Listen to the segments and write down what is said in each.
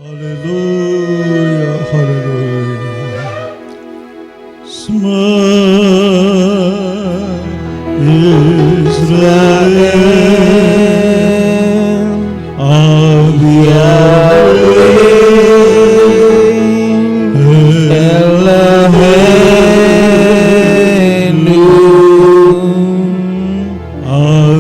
Haleluya, haleluya. Shema Israel, Av Yahweh, Eloheinu, Av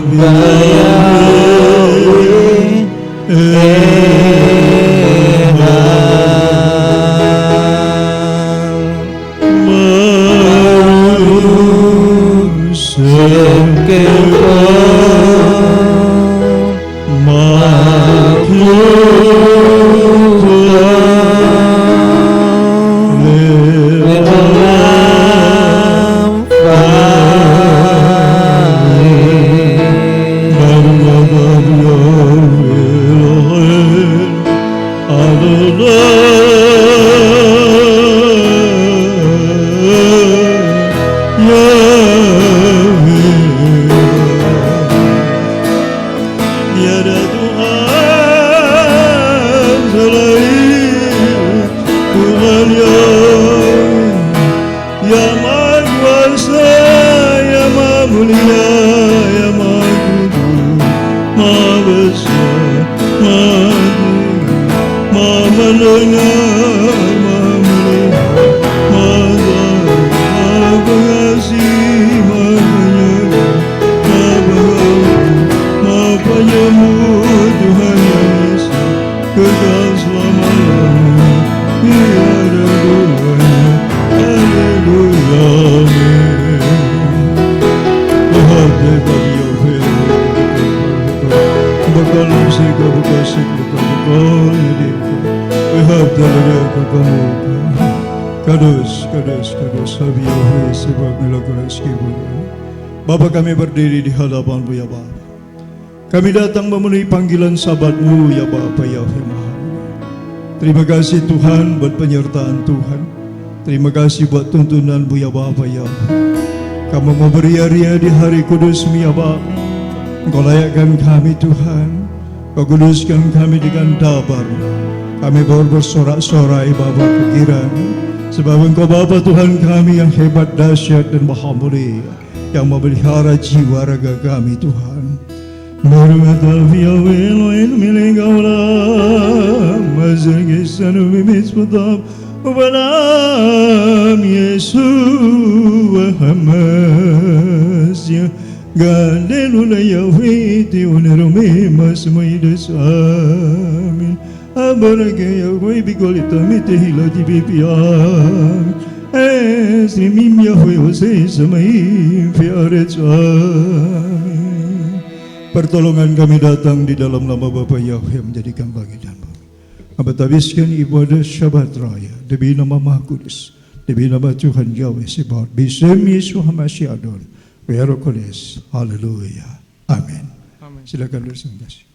Bapa, kami berdiri di hadapan-Mu ya Bapa. Kami datang memenuhi panggilan sahabat-Mu ya Bapa ya Firman. Terima kasih Tuhan buat penyertaan Tuhan. Terima kasih buat tuntunan-Mu ya Bapa ya. Kamu memberi hari di hari kudus-Mu ya Bapa. Engkau layakkan kami Tuhan. Kau kuduskan kami dengan dabar. Kami baru bersorak-sorai Bapa pikiran. Sebab Engkau Bapa Tuhan kami yang hebat, dahsyat dan maha mulia, yang memelihara jiwa raga kami Tuhan. Marwata fiyawe loin milik Allah, mazangisanu bimisbatam, ubalam Yesu wahamasya, galilula yawiti unerumi masmaidas amin. Abarage Yahweh bigolita mitehila dibipiam. Esrimim Yahweh Hosei Samaim Fiaret amin. Pertolongan kami datang di dalam nama Bapa Yahweh menjadikan bagi dan bagi. Kami habiskan ibadah Syabat Raya demi nama Maha Kudus, demi nama Tuhan Yahweh Sebaot, Bisem Yesus Hamasyi Adon, Werokoles. Haleluya. Amin. Silakan bersama kasih.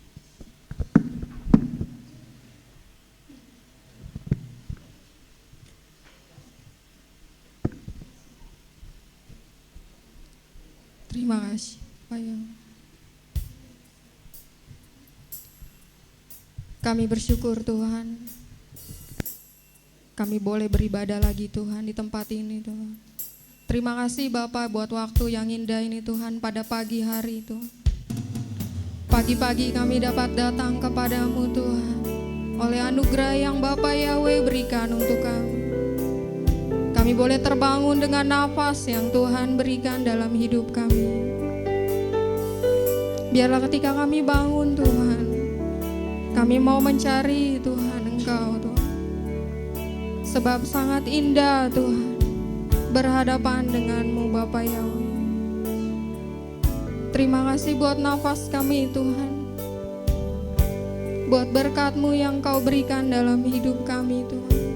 Terima kasih, Pak Yang. Kami bersyukur Tuhan, kami boleh beribadah lagi Tuhan di tempat ini Tuhan. Terima kasih Bapak buat waktu yang indah ini Tuhan pada pagi hari Tuhan. Pagi-pagi kami dapat datang kepadamu Tuhan, oleh anugerah yang Bapak Yahweh berikan untuk kami. Kami boleh terbangun dengan nafas yang Tuhan berikan dalam hidup kami. Biarlah ketika kami bangun Tuhan, kami mau mencari Tuhan Engkau Tuhan. Sebab sangat indah Tuhan berhadapan denganmu Bapa Yahweh. Terima kasih buat nafas kami Tuhan, buat berkat-Mu yang Kau berikan dalam hidup kami Tuhan.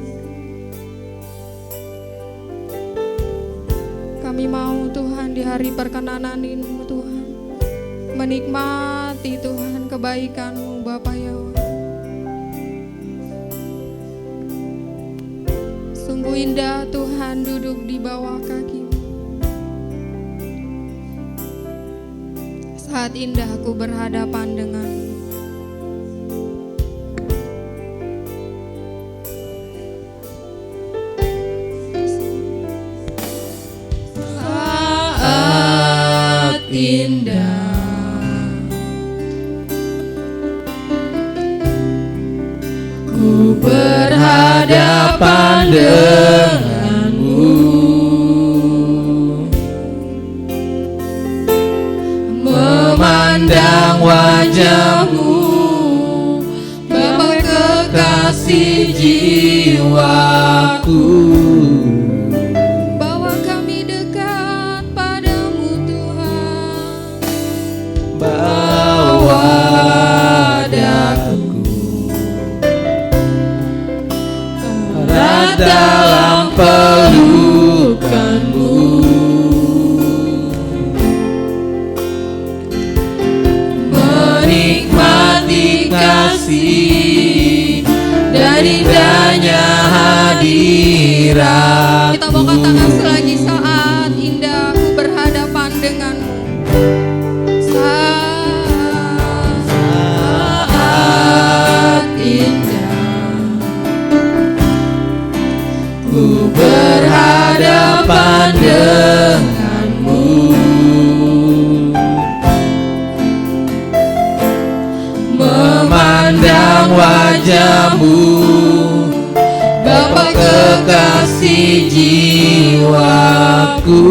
Kami mau Tuhan di hari perkenanan-Mu Tuhan, menikmati Tuhan kebaikan-Mu Bapa Yahweh. Sungguh indah Tuhan duduk di bawah kaki-Mu. Saat indah aku berhadapan dengan-Mu. indah. Ku berhadapan denganmu, memandang wajahmu, Bapa kekasih jiwaku. Bawa kami dekat padamu Tuhan, bawa daku erat dalam pelukanmu. Menikmati kasih dan indahnya hadirat. Kita buka tangan selagi saat indah ku berhadapan denganmu. Saat indah ku berhadapan denganmu, memandang wajahmu, Bapa kekasih jiwaku.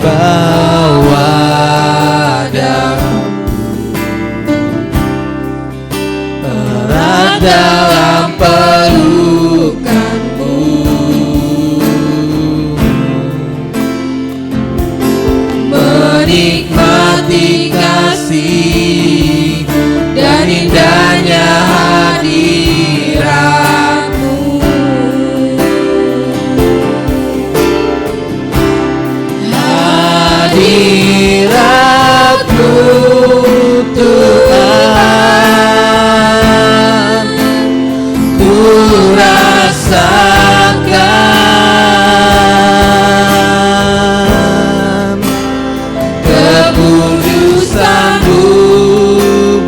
Bawa daku erat dalam pelukanmu. Menikmati kasih dan indahnya hadiratmu. Hadiratmu Tuhan, ku rasakan kekudusan-Mu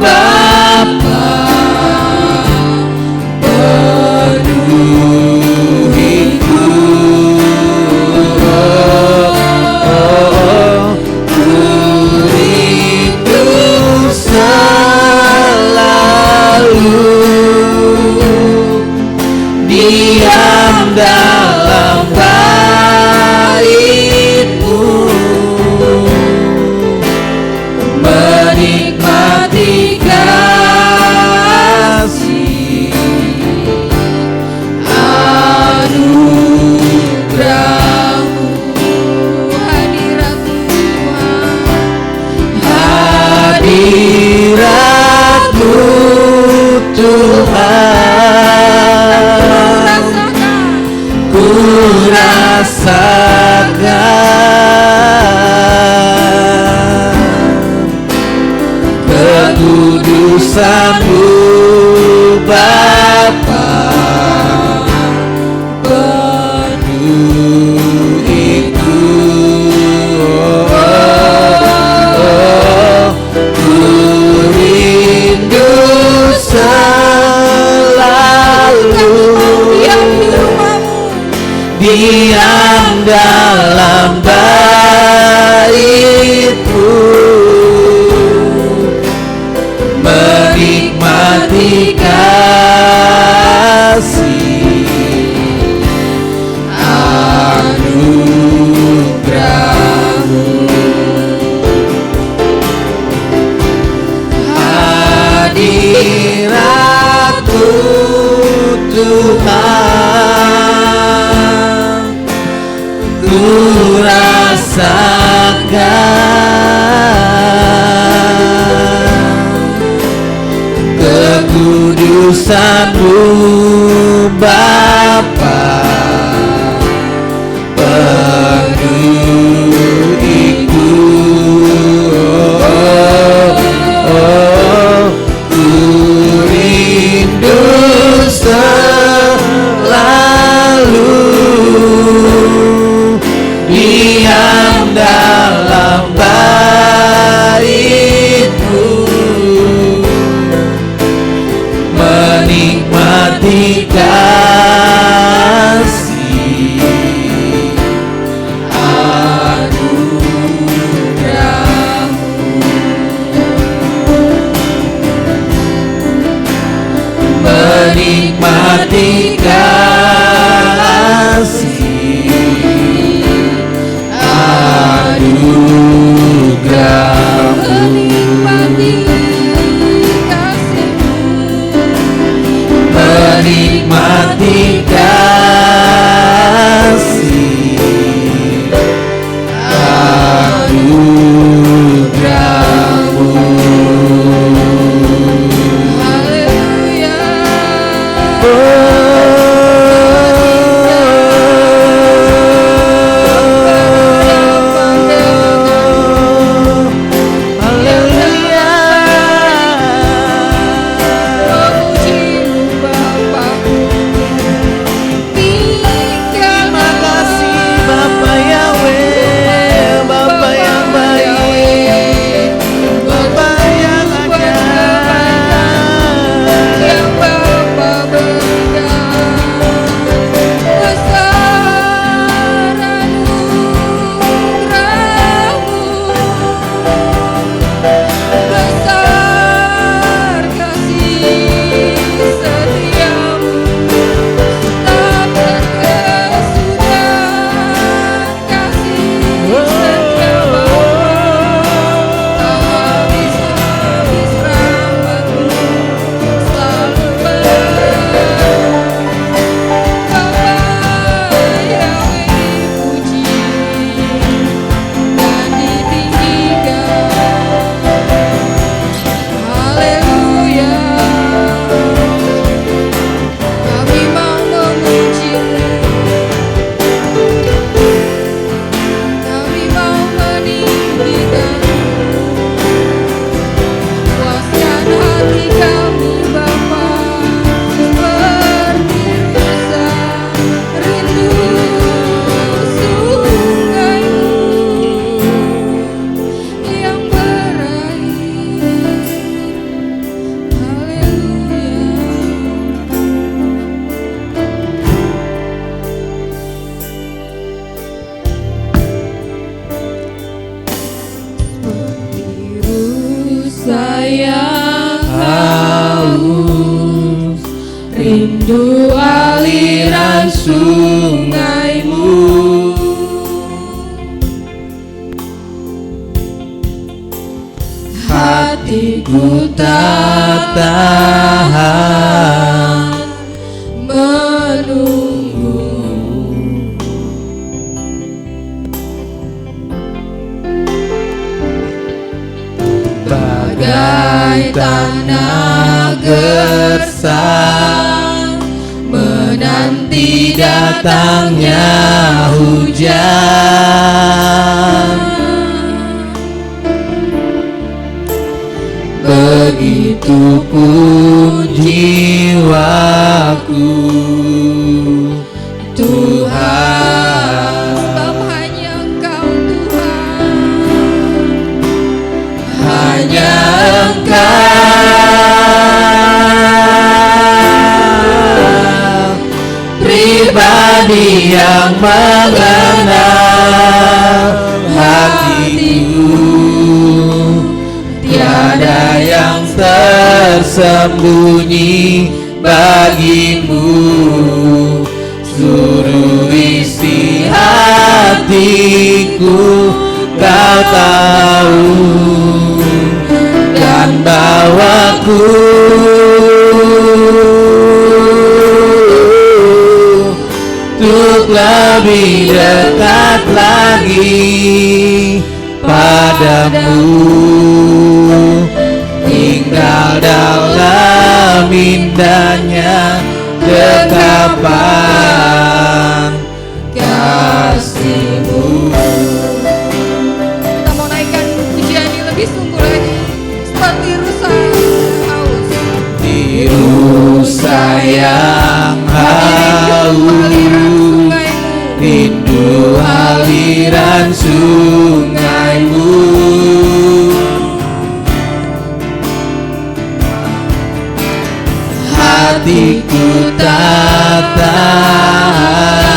Bapa, penuhiku. Ku rindu selalu diam dalam bait-Mu, menikmati kasih anugerah-Mu. Hadirat-Mu Tuhan, hadirat-Mu Tuhan, ku rasakan kekudusan-Mu Bapa, penuhiku. Ku rindu selalu diam dalam bait-Mu, menikmati kasih anugerah-Mu. Hadirat-Mu Tuhan, ku rasakan kekudusan-Mu Bapa, penuhiku. Ku rindu selalu diam dalam bait-Mu, menikmati kasih sungaimu. Hatiku tak tahan menunggu. Bagai tanah gersang menanti datangnya hujan, begitupun jiwaku, Tuhan. Sebab hanya Engkau Tuhan, Hanya Engkau pribadi yang mengenal hatiku, tiada yang tersembunyi bagimu. Seluruh isi hatiku Kau tahu, dan bawaku untuk lebih dekat lagi padamu, tinggal dalam indahnya dekapan kasih-Mu. kita mau naikkan pujian yang lebih sungguh lagi, seperti rusa haus. Rusa yang haus, rindu aliran sungaimu. Hatiku tak tahan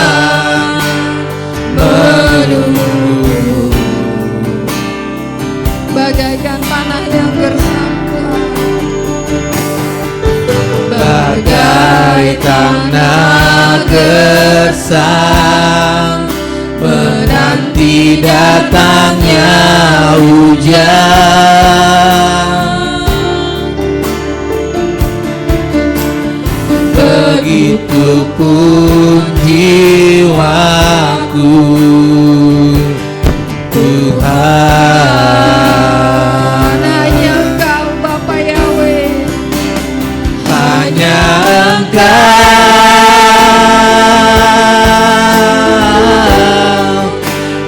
menunggu, Bagaikan tanah yang gersang Tuhan, bagai tanah gersang menanti datangnya hujan, begitupun jiwaku, Tuhan. hanya Engkau Bapa Yahweh, Hanya Engkau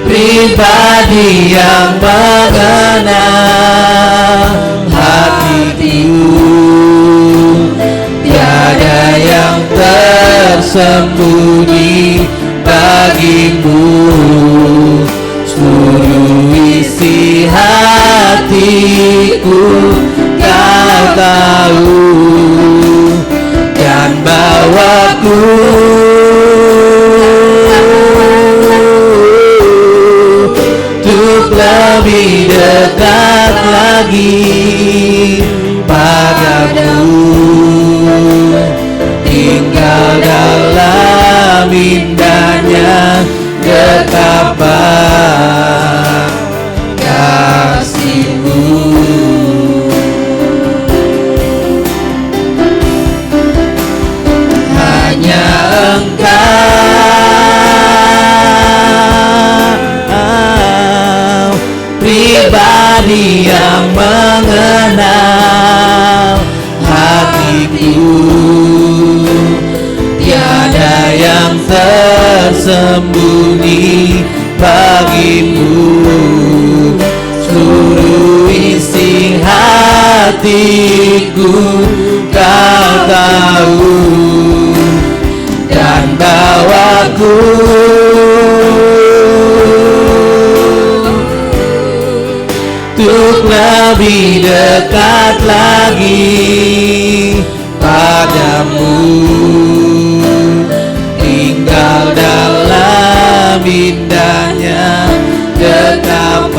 pribadi yang mengenal hatiku, tiada yang tersembunyi bagimu. Seluruh isi hatiku Kau tahu, dan bawaku untuk lebih dekat lagi padamu, tinggal dalam indahnya dekapan kasih-Mu. Hanya Engkau pribadi yang mengenal hatiku, tiada yang tersembunyi bagimu. Seluruh isi hatiku Kau tahu, dan bawaku untuk lebih dekat lagi padamu, tinggal dalam indahnya dekapan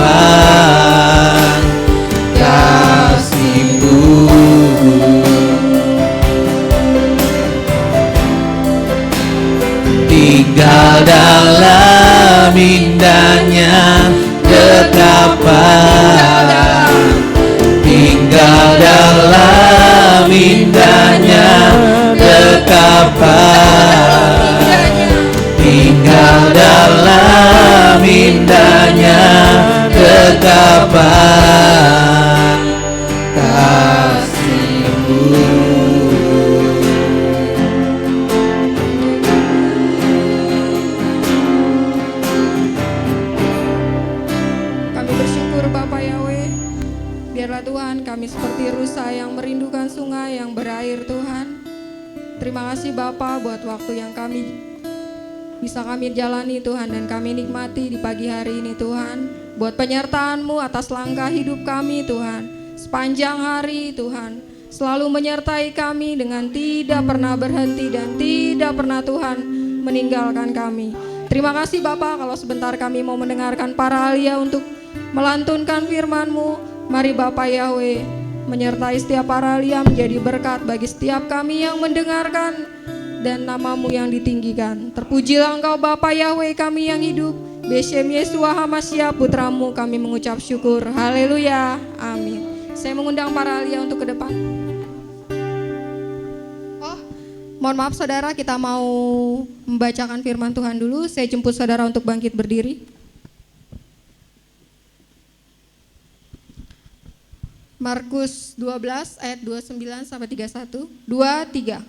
kasih-Mu. tinggal dalam indahnya dekapan, tinggal dalam indahnya dekapan, tinggal dalam indahnya dekapan kasih-Mu. Kami bersyukur Bapa Yahweh, biarlah Tuhan kami seperti rusa yang merindukan sungai yang berair Tuhan. Terima kasih Bapa buat waktu yang bisa kami jalani Tuhan, dan kami nikmati di pagi hari ini Tuhan. Buat penyertaan-Mu atas langkah hidup kami Tuhan, sepanjang hari Tuhan, selalu menyertai kami dengan tidak pernah berhenti dan tidak pernah Tuhan meninggalkan kami. Terima kasih Bapa, kalau sebentar kami mau mendengarkan para alia untuk melantunkan firman-Mu. Mari Bapa Yahweh menyertai setiap para alia, menjadi berkat bagi setiap kami yang mendengarkan, dan nama-Mu yang ditinggikan. Terpujilah Engkau Bapa Yahweh kami yang hidup. Beshem Yesua Hamasya Putra-Mu kami mengucap syukur. Haleluya. Amin. Saya mengundang para alia untuk ke depan. Mohon maaf saudara, kita mau membacakan firman Tuhan dulu. Saya jemput saudara untuk bangkit berdiri. Markus 12 ayat 29 sampai 31. 2, 3.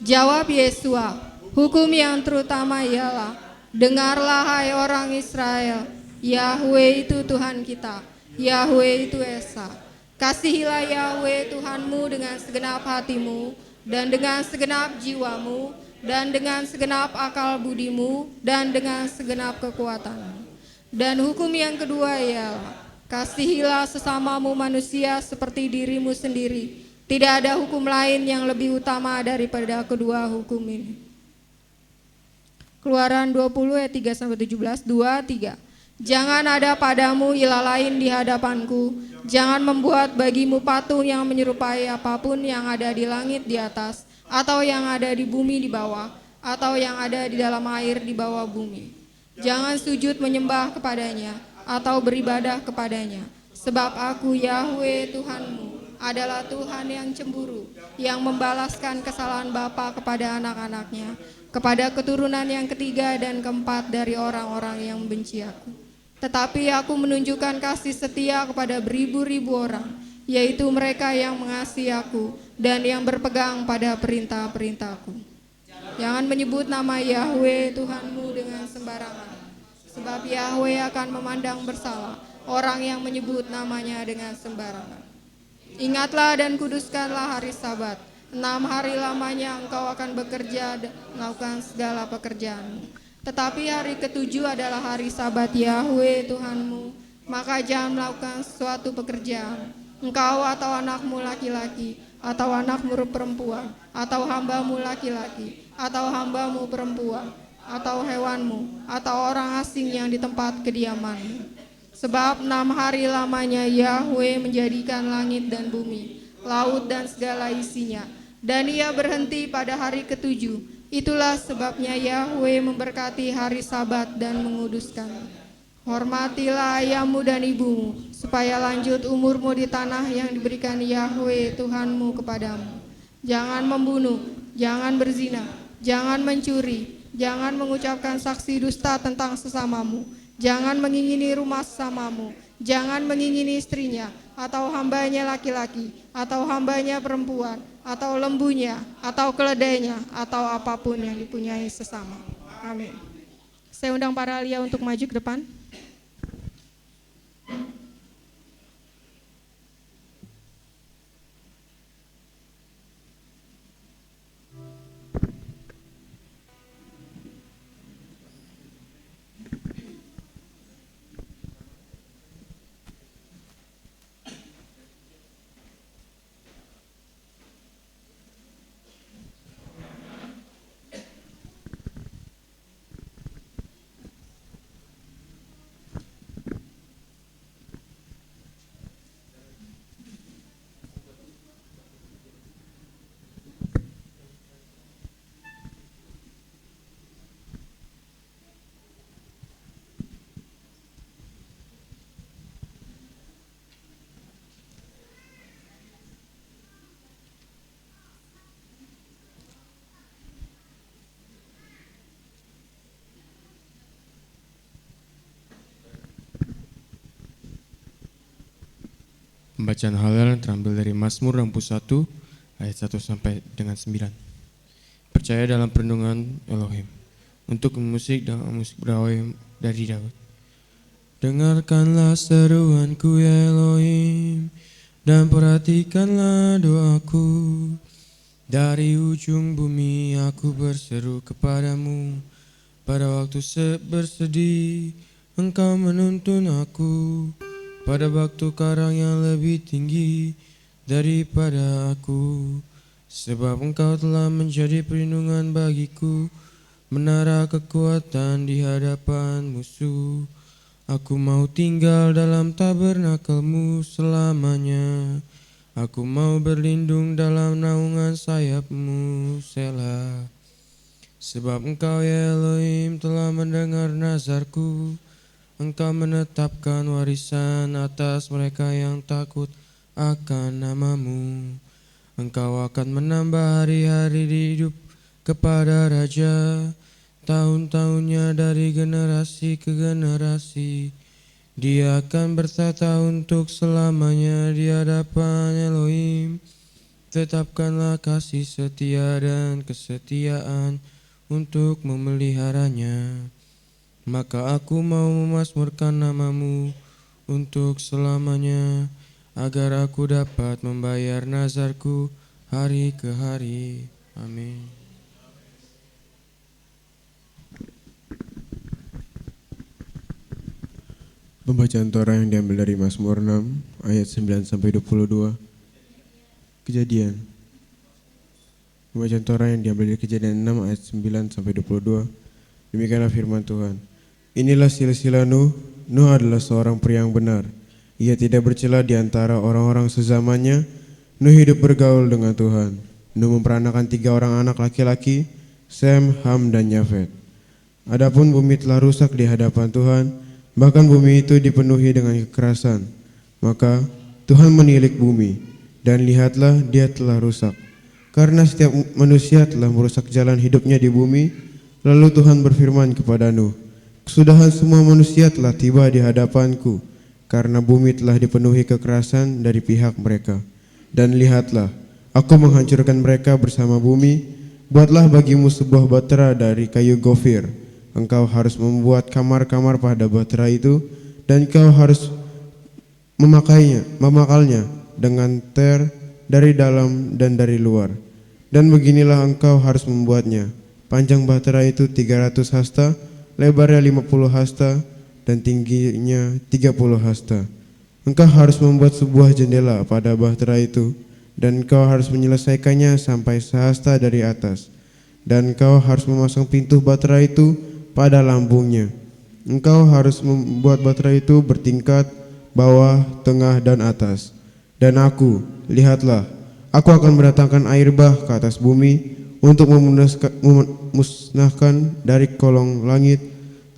Jawab Yesua, hukum yang terutama ialah, dengarlah hai orang Israel, Yahweh itu Tuhan kita, Yahweh itu Esa. Kasihilah Yahweh Tuhanmu dengan segenap hatimu, dan dengan segenap jiwamu, dan dengan segenap akal budimu, dan dengan segenap kekuatanmu. Dan hukum yang kedua ialah, kasihilah sesamamu manusia seperti dirimu sendiri. Tidak ada hukum lain yang lebih utama daripada kedua hukum ini. Keluaran 20 ayat 3 sampai 17. 2, 3. Jangan ada padamu ilah lain di hadapanku. Jangan membuat bagimu patung yang menyerupai apapun yang ada di langit di atas, atau yang ada di bumi di bawah, atau yang ada di dalam air di bawah bumi. Jangan sujud menyembah kepadanya atau beribadah kepadanya, sebab aku Yahweh Tuhanmu adalah Tuhan yang cemburu, yang membalaskan kesalahan bapa kepada anak-anaknya, kepada keturunan yang ketiga dan keempat dari orang-orang yang membenci aku. Tetapi aku menunjukkan kasih setia kepada beribu-ribu orang, yaitu mereka yang mengasihi aku dan yang berpegang pada perintah-perintahku. Jangan menyebut nama Yahweh Tuhanmu dengan sembarangan, sebab Yahweh akan memandang bersalah orang yang menyebut namanya dengan sembarangan. Ingatlah dan kuduskanlah hari Sabat. 6 hari lamanya engkau akan bekerja dan melakukan segala pekerjaanmu. Tetapi hari ke-7 adalah hari Sabat Yahweh Tuhanmu. Maka jangan melakukan suatu pekerjaan, engkau atau anakmu laki-laki, atau anakmu perempuan, atau hambamu laki-laki, atau hambamu perempuan, atau hewanmu, atau orang asing yang di tempat kediamanmu. Sebab 6 hari lamanya Yahweh menjadikan langit dan bumi, laut dan segala isinya, dan ia berhenti pada hari ke-7. Itulah sebabnya Yahweh memberkati hari Sabat dan menguduskan. Hormatilah ayahmu dan ibumu, supaya lanjut umurmu di tanah yang diberikan Yahweh Tuhanmu kepadamu. Jangan membunuh, jangan berzina, jangan mencuri, jangan mengucapkan saksi dusta tentang sesamamu, jangan mengingini rumah sesamamu, jangan mengingini istrinya, atau hambanya laki-laki, atau hambanya perempuan, atau lembunya, atau keledainya, atau apapun yang dipunyai sesama. Amin. Saya undang para alia untuk maju ke depan. Pembacaan Halal terambil dari Mazmur 61 ayat 1 sampai dengan 9. Percaya dalam perlindungan Elohim. Untuk musik dan musik berawai dari Daud. Dengarkanlah seruanku ya Elohim, dan perhatikanlah doaku. Dari ujung bumi aku berseru kepadamu. Pada waktu bersedih, Engkau menuntun aku. Pada waktu karang yang lebih tinggi daripada aku. Sebab Engkau telah menjadi perlindungan bagiku, menara kekuatan di hadapan musuh. Aku mau tinggal dalam tabernakel-Mu selamanya. Aku mau berlindung dalam naungan sayap-Mu, Selah. Sebab Engkau ya Elohim telah mendengar nazarku. Engkau menetapkan warisan atas mereka yang takut akan nama-Mu. Engkau akan menambah hari-hari hidup kepada raja, tahun-tahunnya dari generasi ke generasi. Dia akan bertata untuk selamanya di hadapan Elohim. Tetapkanlah kasih setia dan kesetiaan untuk memeliharanya. Maka aku mau memazmurkan nama-Mu untuk selamanya, agar aku dapat membayar nazarku hari ke hari. Amin. Pembacaan Torah yang diambil dari Mazmur 6 ayat 9 sampai 22. Kejadian. Pembacaan Torah yang diambil dari Kejadian 6 ayat 9 sampai 22. Demikianlah firman Tuhan. Inilah silsilah Nuh. Nuh adalah seorang pria yang benar. Ia tidak bercela di antara orang-orang sezamannya. Nuh hidup bergaul dengan Tuhan. Nuh memperanakan 3 orang anak laki-laki, Sem, Ham, dan Yafet. Adapun bumi telah rusak di hadapan Tuhan, bahkan bumi itu dipenuhi dengan kekerasan. Maka Tuhan menilik bumi, dan lihatlah dia telah rusak. Karena setiap manusia telah merusak jalan hidupnya di bumi. Lalu Tuhan berfirman kepada Nuh, kesudahan semua manusia telah tiba di hadapanku, karena bumi telah dipenuhi kekerasan dari pihak mereka. Dan lihatlah, aku menghancurkan mereka bersama bumi. Buatlah bagimu sebuah bahtera dari kayu gofir. Engkau harus membuat kamar-kamar pada bahtera itu, dan kau harus memakalnya dengan ter dari dalam dan dari luar. Dan beginilah engkau harus membuatnya. Panjang bahtera itu 300 hasta, lebarnya 50 hasta, dan tingginya 30 hasta. Engkau harus membuat sebuah jendela pada bahtera itu, dan engkau harus menyelesaikannya sampai sehasta dari atas. Dan engkau harus memasang pintu bahtera itu pada lambungnya. Engkau harus membuat bahtera itu bertingkat, bawah, tengah, dan atas. Dan aku, lihatlah, aku akan mendatangkan air bah ke atas bumi, untuk memusnahkan dari kolong langit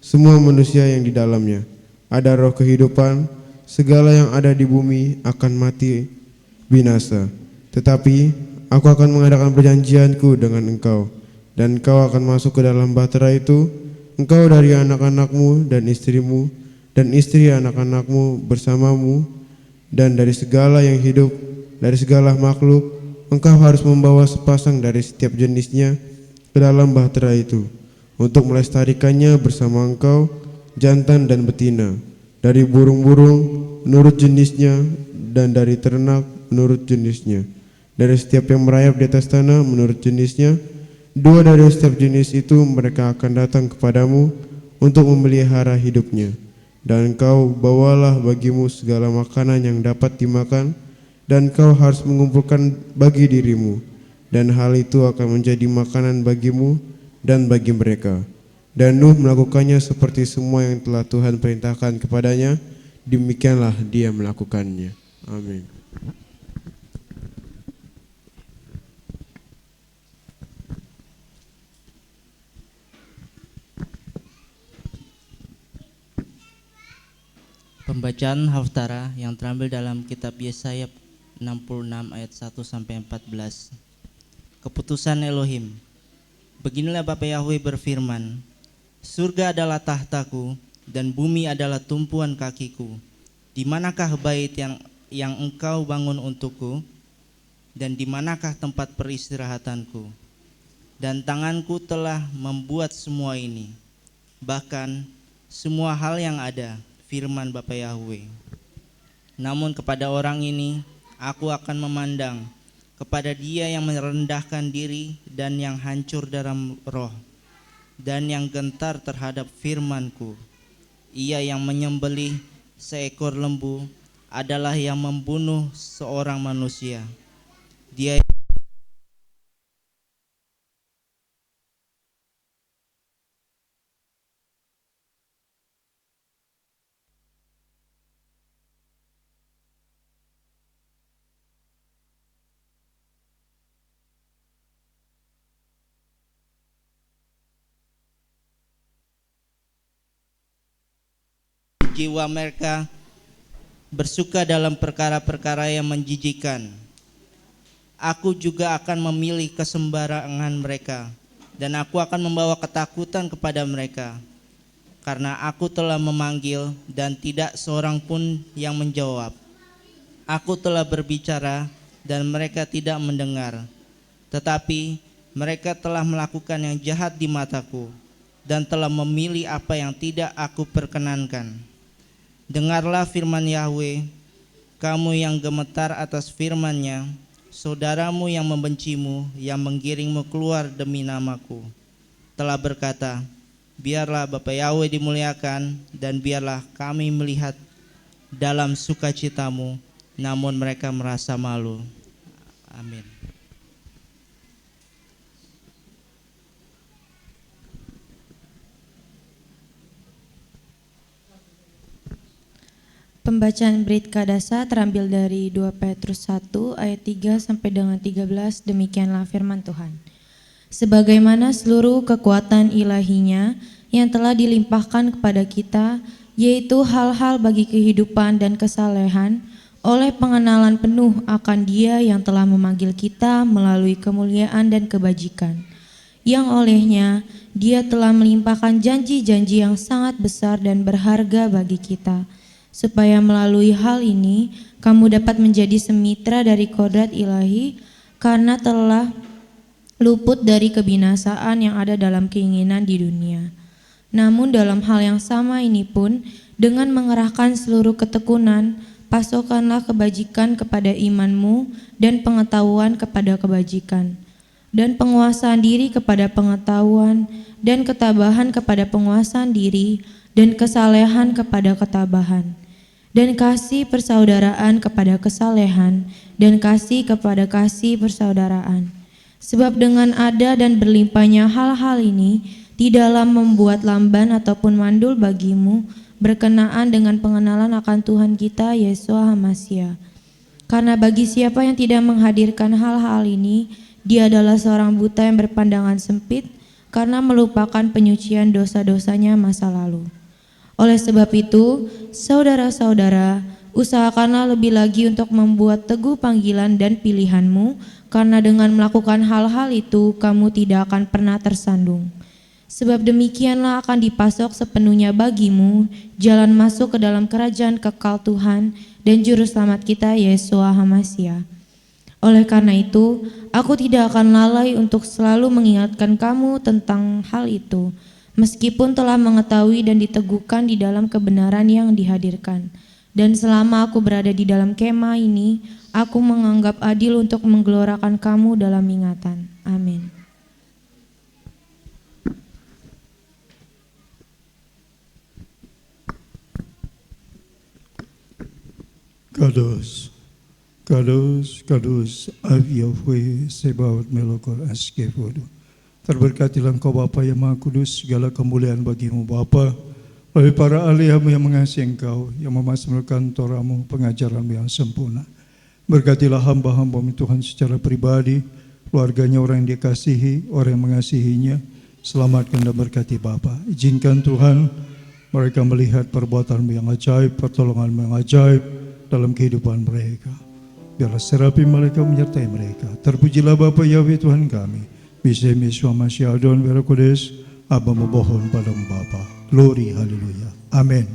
semua manusia yang di dalamnya. Ada roh kehidupan, segala yang ada di bumi akan mati binasa. Tetapi aku akan mengadakan perjanjianku dengan engkau, dan engkau akan masuk ke dalam bahtera itu, engkau dari anak-anakmu dan istrimu, dan istri anak-anakmu bersamamu, dan dari segala yang hidup, dari segala makhluk. Engkau harus membawa sepasang dari setiap jenisnya ke dalam bahtera itu, untuk melestarikannya bersama engkau, jantan dan betina, dari burung-burung menurut jenisnya, dan dari ternak menurut jenisnya, dari setiap yang merayap di atas tanah menurut jenisnya. 2 dari setiap jenis itu mereka akan datang kepadamu untuk memelihara hidupnya. Dan engkau bawalah bagimu segala makanan yang dapat dimakan, dan kau harus mengumpulkan bagi dirimu, dan hal itu akan menjadi makanan bagimu dan bagi mereka. Dan Nuh melakukannya seperti semua yang telah Tuhan perintahkan kepadanya, demikianlah dia melakukannya. Amin. Pembacaan Haftarah yang terambil dalam kitab Yesaya 66 ayat 1 sampai 14. Keputusan Elohim. Beginilah Bapa Yahweh berfirman, surga adalah tahtaku dan bumi adalah tumpuan kakiku. Di manakah bait yang Engkau bangun untukku, dan di manakah tempat peristirahatanku? Dan tanganku telah membuat semua ini, bahkan semua hal yang ada, firman Bapa Yahweh. Namun kepada orang ini aku akan memandang, kepada dia yang merendahkan diri dan yang hancur dalam roh, dan yang gentar terhadap firman-Ku. Ia yang menyembelih seekor lembu adalah yang membunuh seorang manusia. Dia jiwa mereka bersuka dalam perkara-perkara yang menjijikan. Aku juga akan memilih kesembarangan mereka, dan aku akan membawa ketakutan kepada mereka, karena aku telah memanggil dan tidak seorang pun yang menjawab. Aku telah berbicara dan mereka tidak mendengar, tetapi mereka telah melakukan yang jahat di mataku dan telah memilih apa yang tidak aku perkenankan. Dengarlah firman Yahweh, kamu yang gemetar atas firman-Nya, saudaramu yang membencimu, yang menggiringmu keluar demi namaku, telah berkata, biarlah Bapa Yahweh dimuliakan, dan biarlah kami melihat dalam sukacitamu, namun mereka merasa malu. Amin. Pembacaan Brit Kadasa terambil dari 2 Petrus 1 ayat 3 sampai dengan 13. Demikianlah firman Tuhan. Sebagaimana seluruh kekuatan ilahinya yang telah dilimpahkan kepada kita, yaitu hal-hal bagi kehidupan dan kesalehan, oleh pengenalan penuh akan Dia yang telah memanggil kita melalui kemuliaan dan kebajikan, yang olehnya Dia telah melimpahkan janji-janji yang sangat besar dan berharga bagi kita, supaya melalui hal ini kamu dapat menjadi semitra dari kodrat ilahi, karena telah luput dari kebinasaan yang ada dalam keinginan di dunia. Namun dalam hal yang sama ini pun, dengan mengerahkan seluruh ketekunan, pasokanlah kebajikan kepada imanmu, dan pengetahuan kepada kebajikan, dan penguasaan diri kepada pengetahuan, dan ketabahan kepada penguasaan diri, dan kesalehan kepada ketabahan, dan kasih persaudaraan kepada kesalehan, dan kasih kepada kasih persaudaraan. Sebab dengan ada dan berlimpahnya hal-hal ini, tidaklah membuat lamban ataupun mandul bagimu, berkenaan dengan pengenalan akan Tuhan kita Yesus HaMasiah. Karena bagi siapa yang tidak menghadirkan hal-hal ini, dia adalah seorang buta yang berpandangan sempit, karena melupakan penyucian dosa-dosanya masa lalu. Oleh sebab itu, saudara-saudara, usahakanlah lebih lagi untuk membuat teguh panggilan dan pilihanmu, karena dengan melakukan hal-hal itu, kamu tidak akan pernah tersandung. Sebab demikianlah akan dipasok sepenuhnya bagimu jalan masuk ke dalam kerajaan kekal Tuhan dan Juru Selamat kita Yesus HaMasiah. Oleh karena itu, aku tidak akan lalai untuk selalu mengingatkan kamu tentang hal itu, meskipun telah mengetahui dan diteguhkan di dalam kebenaran yang dihadirkan. Dan selama aku berada di dalam kemah ini, aku menganggap adil untuk menggelorakan kamu dalam ingatan. Amin. Kados, kados, kados, Ab Yahweh Sebaot Melokor Askefodo. Terberkatilah Engkau Bapa yang Maha Kudus, segala kemuliaan bagimu Bapa, oleh para ahli-Mu yang mengasihi Engkau, yang memasmurkan Torah-Mu, pengajaran-Mu yang sempurna. Berkatilah hamba-hamba-Mu Tuhan secara pribadi, keluarganya, orang yang dikasihi, orang yang mengasihinya. Selamatkan dan berkati Bapa. Izinkan Tuhan mereka melihat perbuatan-Mu yang ajaib, pertolongan-Mu yang ajaib dalam kehidupan mereka. Biarlah serapi mereka menyertai mereka. Terpujilah Bapa Yahweh Tuhan kami. Bisem Yeshua Mashiach Adon Berakodes, Abba memohon padamu Bapa. Glory, haleluya. Amin.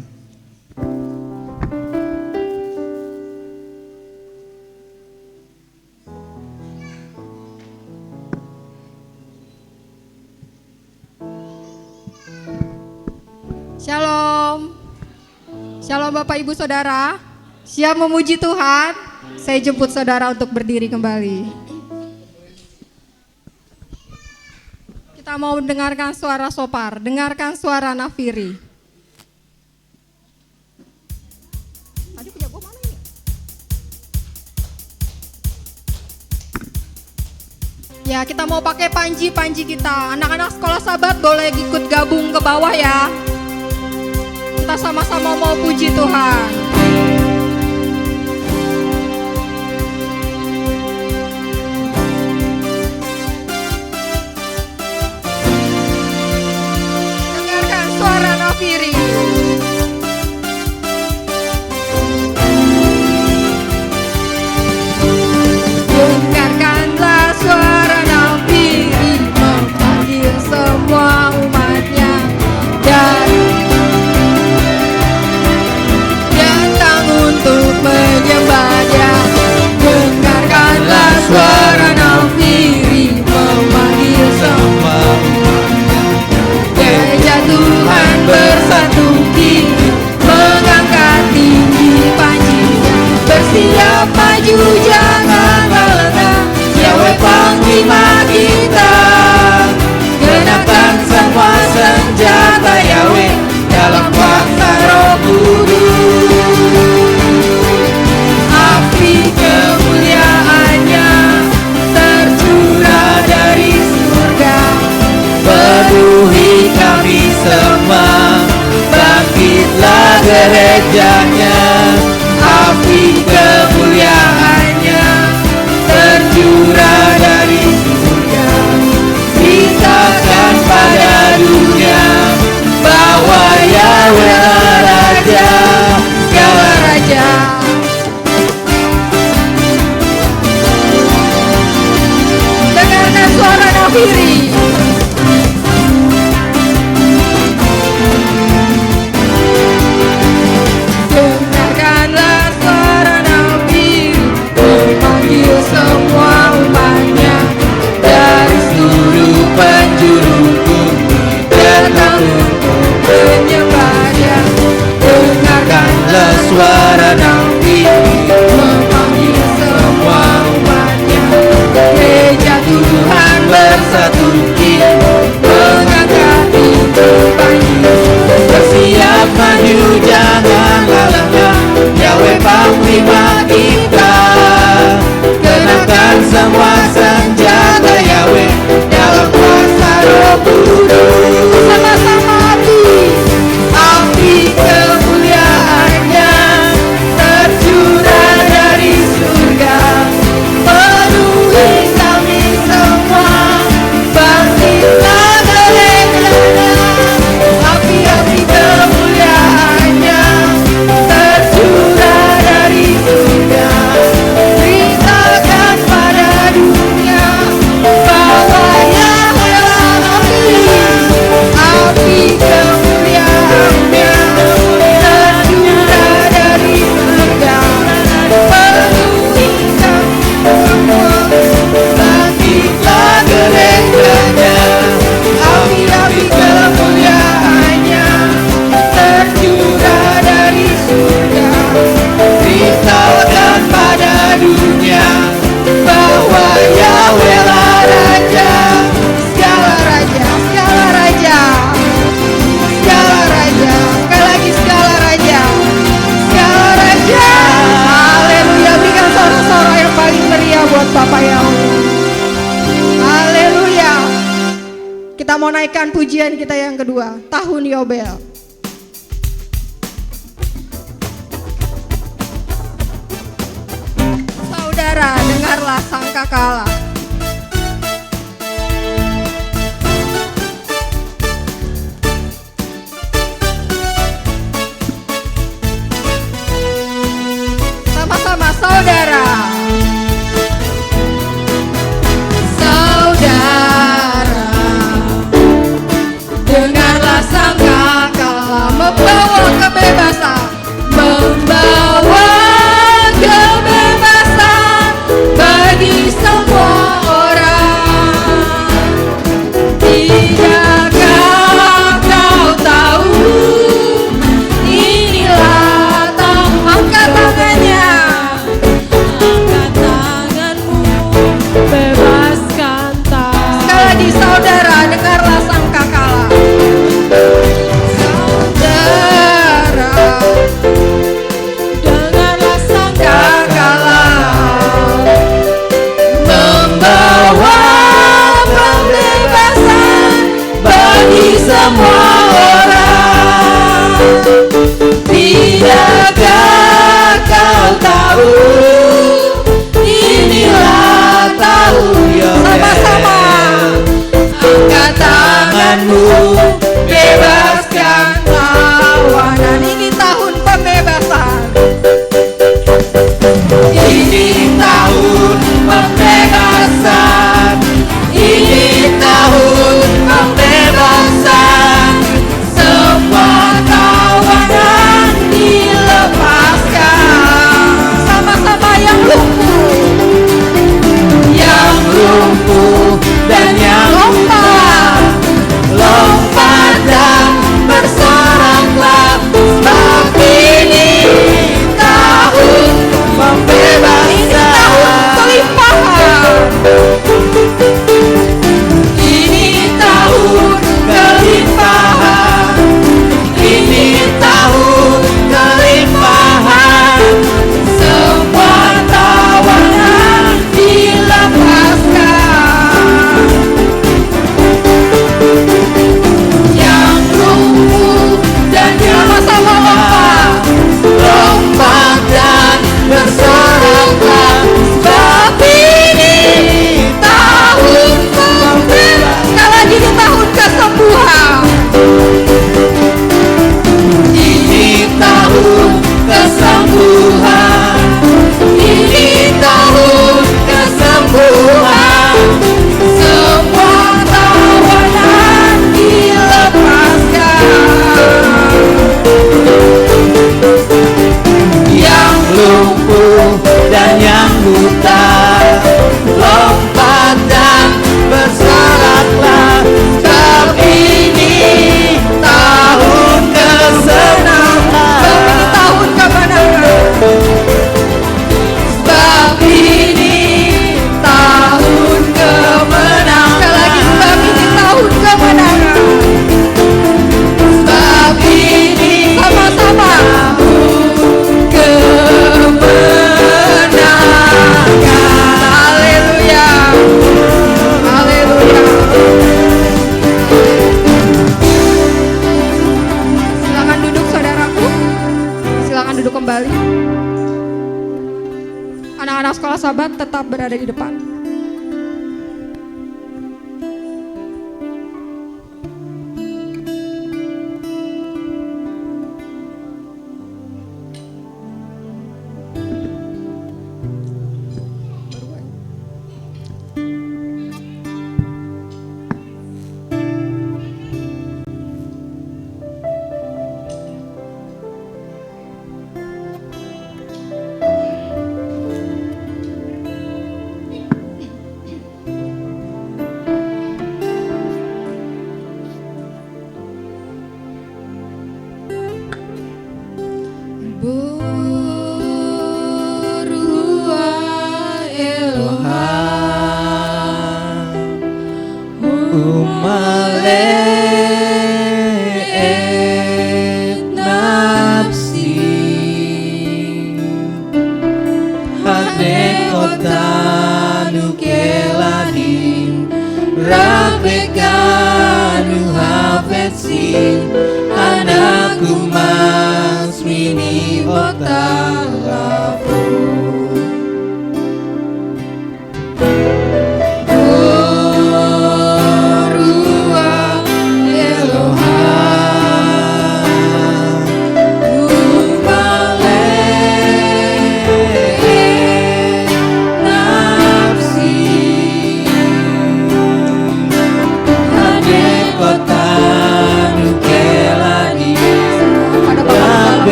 Shalom. Shalom Bapak Ibu Saudara. Siap memuji Tuhan? Saya jemput saudara untuk berdiri kembali. Kita mau mendengarkan suara sopar, dengarkan suara nafiri. Tadi punya gua mana ini? Ya, kita mau pakai panji kita. Anak-anak sekolah Sabat boleh ikut gabung ke bawah ya. Kita sama-sama mau puji Tuhan. Dengarkan suara nafiri. Dengarkanlah suara nafiri memanggil semua umatnya dari datang untuk menyembah Dia. Dengarkanlah suara nafiri memanggil semua umatnya. Gereja Tuhan bersatu kini mengangkat tinggi panjinya. Bersiap maju janganlah lengah, Yahweh panglima kita. Genakan semua senjata Yahweh dalam kuasa Roh Kudus. Api kemuliaannya tercurah dari surga, penuhi kami semua. Bangkitlah gerejanya. Api kemuliaannya tercurah dari surga. Beritakan pada dunia bahwa Yahweh Raja, segala raja. Dengarkan suara nafiri. Dengarkanlah suara nafiri memanggil semua umatnya dari seluruh penjuru bumi datang untuk menyembah Dia. Dengarkanlah suara nafiri memanggil semua umatnya. Gereja Tuhan bersatu kini mengangkat tinggi panji. Bersiap maju janganlah lengah, Yahweh panglima kita. Kenakan semua senjata Yahweh dalam kuasa Roh Kudus. Sama-sama api kemuliaannya tercurah dari surga, penuhi kami semua. Bangkitlah gerejanya. Api-api kemuliaannya tercurah dari surga. Beritakan pada dunia bahwa Yahweh api. Api kemuliaannya tercurah dari surga, penuhi kami semua. Bangkitlah gerejanya. Api-api kemuliaannya tercurah dari surga. Beritakan pada dunia bahwa Yahweh Raja, segala raja, segala raja, segala raja. Sekali lagi segala raja, segala raja. Haleluya, berikan sorak-sorak yang paling meriah buat Bapak Yahweh. Haleluya. Kita mau naikkan pujian kita yang kedua, tahun Yobel. Saudara, dengarlah sangkakala. Sama-sama saudara. Saudara, dengarlah sangkakala membawa kebebasan, membawa kebebasan bagi semua kembali. Anak-anak sekolah Sabat tetap berada di depan.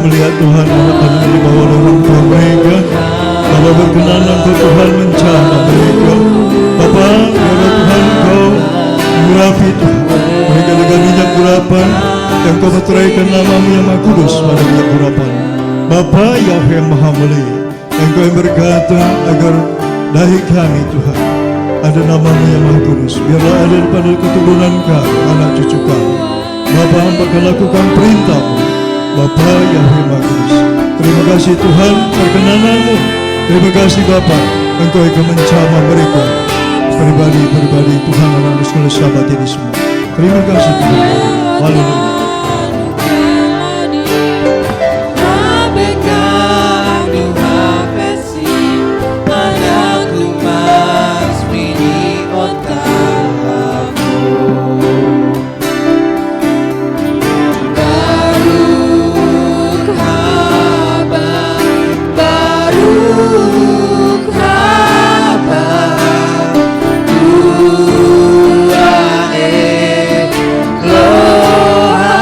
Melihat Tuhan anak-anak di bawah orang tua mereka, Bapa berkenan untuk Tuhan menjamah mereka. Bapa, biarlah Tuhan Engkau mengurapi Tuhan mereka dengan minyak urapan yang Kau meteraikan nama-Mu yang Maha Kudus pada minyak urapan. Bapa Yahweh yang Maha Mulia, Engkau yang berkata agar dahi kami Tuhan ada nama-Mu yang Maha Kudus, biarlah ada pada keturunan kami, anak cucu kami. Bapa, hamba akan lakukan perintah-Mu Bapa Yahweh Maha Kudus. Terima kasih Tuhan perkenanan-Mu. Terima kasih Bapa, Engkau akan menjamah mereka pribadi-pribadi Tuhan anak-anak sekolah Sabat ini semua. Terima kasih Tuhan. Haleluya. Glory.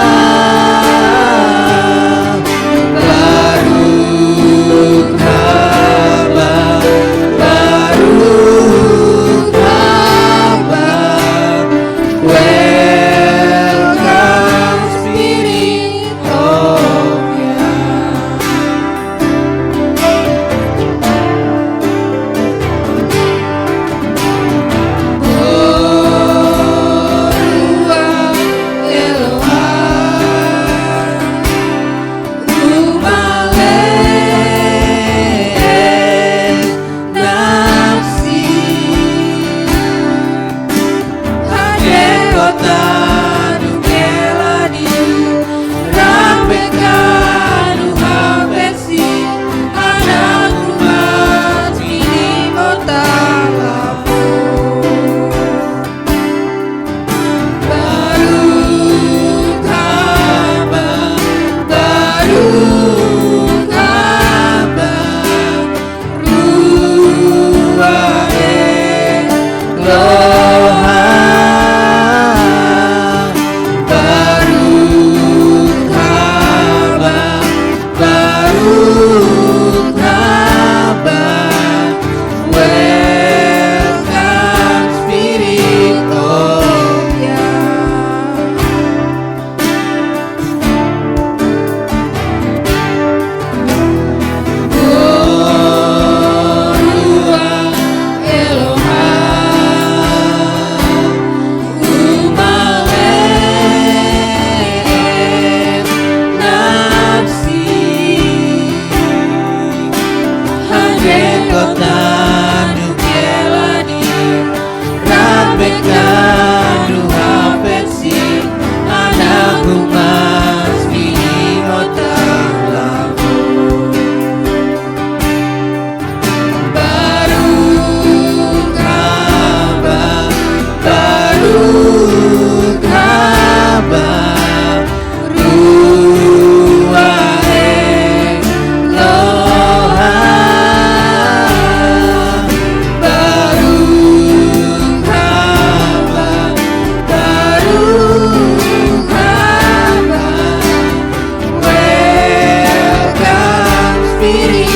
Spirit,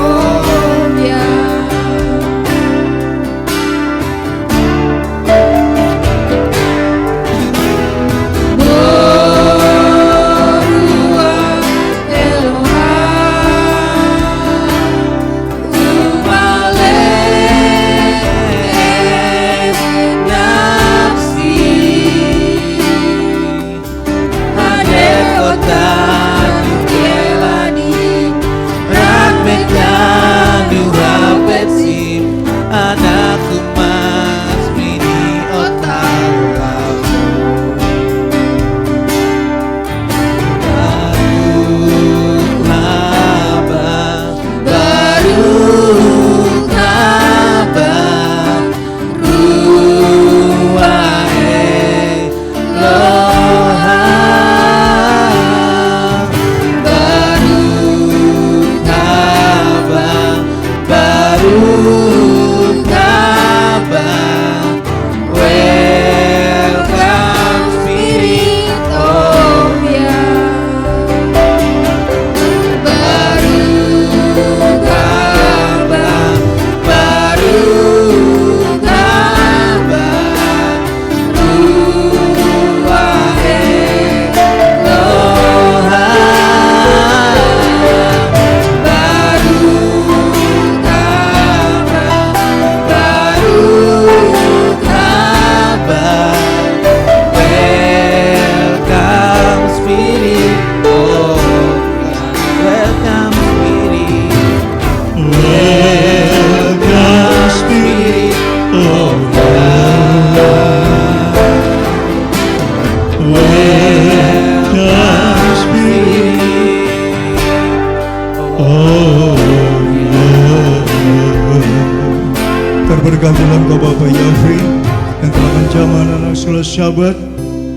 oh yeah. Terberkatilah engkau Bapak Yahweh yang telah menjamah anak sekolah Syabat.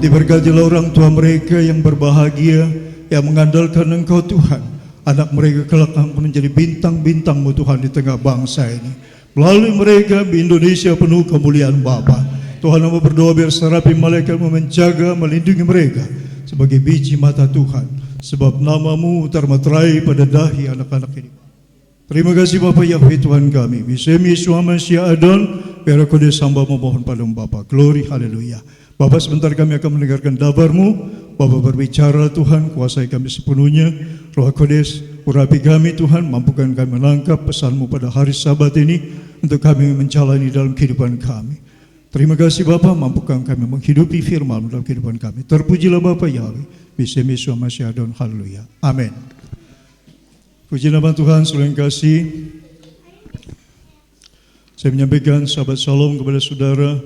Diberkatilah orang tua mereka yang berbahagia, yang mengandalkan engkau Tuhan. Anak mereka kelak akan menjadi bintang-bintang-Mu Tuhan di tengah bangsa ini. Melalui mereka di Indonesia penuh kemuliaan Bapa. Tuhan, hamba berdoa biar serapi malaikat-Mu menjaga, melindungi mereka sebagai biji mata Tuhan. Sebab nama-Mu termaterai pada dahi anak-anak ini. Terima kasih Bapak Yahweh Tuhan kami. Bismi Yeshua Mashiach Adon, biar Kodes hamba memohon padamu Bapak. Glory, haleluya. Bapak, sebentar kami akan mendengarkan dabar-Mu. Bapak berbicara Tuhan, kuasai kami sepenuhnya. Roh Kodes, urapi kami Tuhan, mampukan kami menangkap pesan-Mu pada hari Sabat ini untuk kami menjalani dalam kehidupan kami. Terima kasih Bapak, mampukan kami menghidupi firman dalam kehidupan kami. Terpujilah Bapak Yahweh. Bismi Yeshua Mashiach Adon, haleluya. Amin. Puji nama Tuhan, saudara yang kasih. Saya menyampaikan sahabat shalom kepada saudara.